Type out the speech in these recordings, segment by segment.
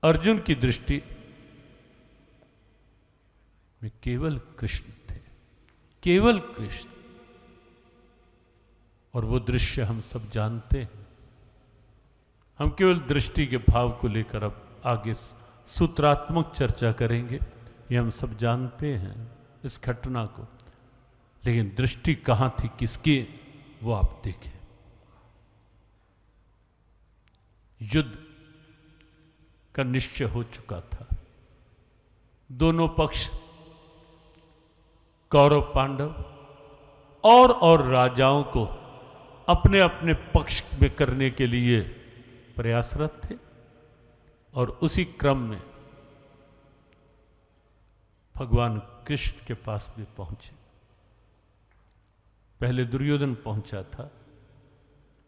अर्जुन की दृष्टि में केवल कृष्ण थे, केवल कृष्ण। और वो दृश्य हम सब जानते हैं। हम केवल दृष्टि के भाव को लेकर अब आगे सूत्रात्मक चर्चा करेंगे। ये हम सब जानते हैं इस घटना को, लेकिन दृष्टि कहां थी, किसकी, वो आप देखें। युद्ध का निश्चय हो चुका था। दोनों पक्ष, कौरव पांडव और राजाओं को अपने अपने पक्ष में करने के लिए प्रयासरत थे। और उसी क्रम में भगवान कृष्ण के पास भी पहुंचे। पहले दुर्योधन पहुंचा था,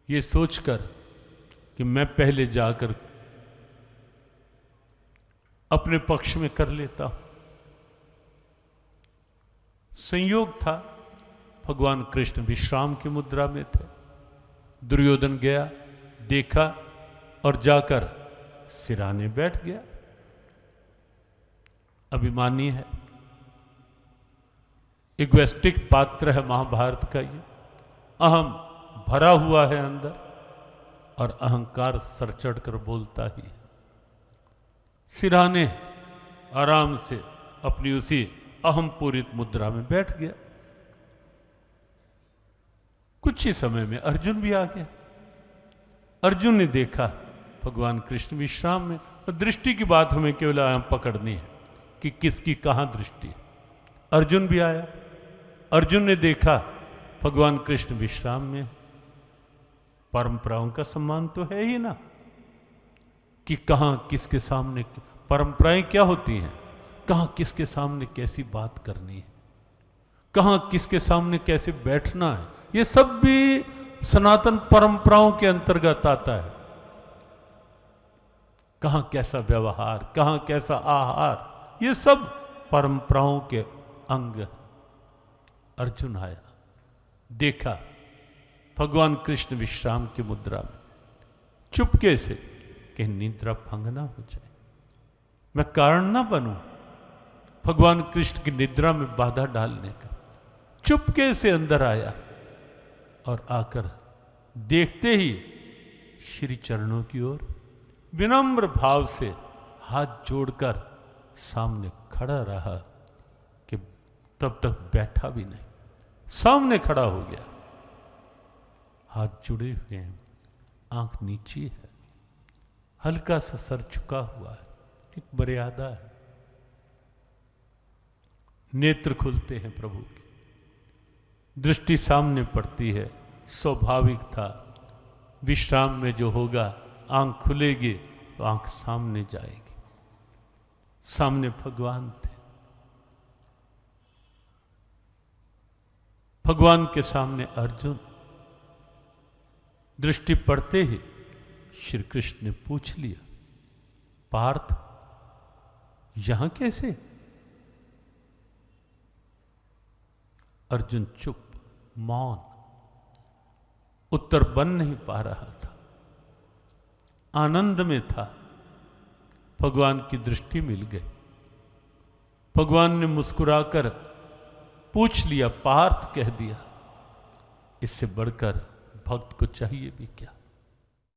ये सोचकर कि मैं पहले जाकर अपने पक्ष में कर लेता हूं। संयोग था, भगवान कृष्ण विश्राम की मुद्रा में थे। दुर्योधन गया, देखा और जाकर सिराने बैठ गया। अभिमानी है, इगोइस्टिक पात्र है महाभारत का ये। अहम भरा हुआ है अंदर और अहंकार सर चढ़कर बोलता ही है। सिराने आराम से अपनी उसी अहम पूरित मुद्रा में बैठ गया। कुछ ही समय में अर्जुन भी आ गया। अर्जुन ने देखा भगवान कृष्ण विश्राम में। तो दृष्टि की बात हमें केवल यहां पकड़नी है कि किसकी कहां दृष्टि है। अर्जुन भी आया। अर्जुन ने देखा भगवान कृष्ण विश्राम में। परंपराओं का सम्मान तो है ही ना, कि कहां किसके सामने परंपराएं क्या होती हैं, कहां किसके सामने कैसी बात करनी है, कहां किसके सामने कैसे बैठना है, ये सब भी सनातन परंपराओं के अंतर्गत आता है। कहां कैसा व्यवहार, कहां कैसा आहार, ये सब परंपराओं के अंग। अर्जुन आया, देखा भगवान कृष्ण विश्राम की मुद्रा में, चुपके से, कहीं निद्रा भंग ना हो जाए, मैं कारण ना बनूं भगवान कृष्ण की निद्रा में बाधा डालने का। चुपके से अंदर आया और आकर देखते ही श्री चरणों की ओर विनम्र भाव से हाथ जोड़कर सामने खड़ा रहा, कि तब तक बैठा भी नहीं, सामने खड़ा हो गया। हाथ जुड़े हुए हैं, आंख नीची है, हल्का सा सर झुका हुआ है, एक मर्यादा है। नेत्र खुलते हैं प्रभु के, दृष्टि सामने पड़ती है। स्वाभाविक था, विश्राम में जो होगा आंख खुलेगी तो आंख सामने जाएगी। सामने भगवान थे। भगवान के सामने अर्जुन। दृष्टि पड़ते ही श्री कृष्ण ने पूछ लिया, पार्थ यहां कैसे? अर्जुन चुप, मौन, उत्तर बन नहीं पा रहा था। आनंद में था। भगवान की दृष्टि मिल गई। भगवान ने मुस्कुराकर पूछ लिया, पार्थ कह दिया। इससे बढ़कर भक्त को चाहिए भी क्या?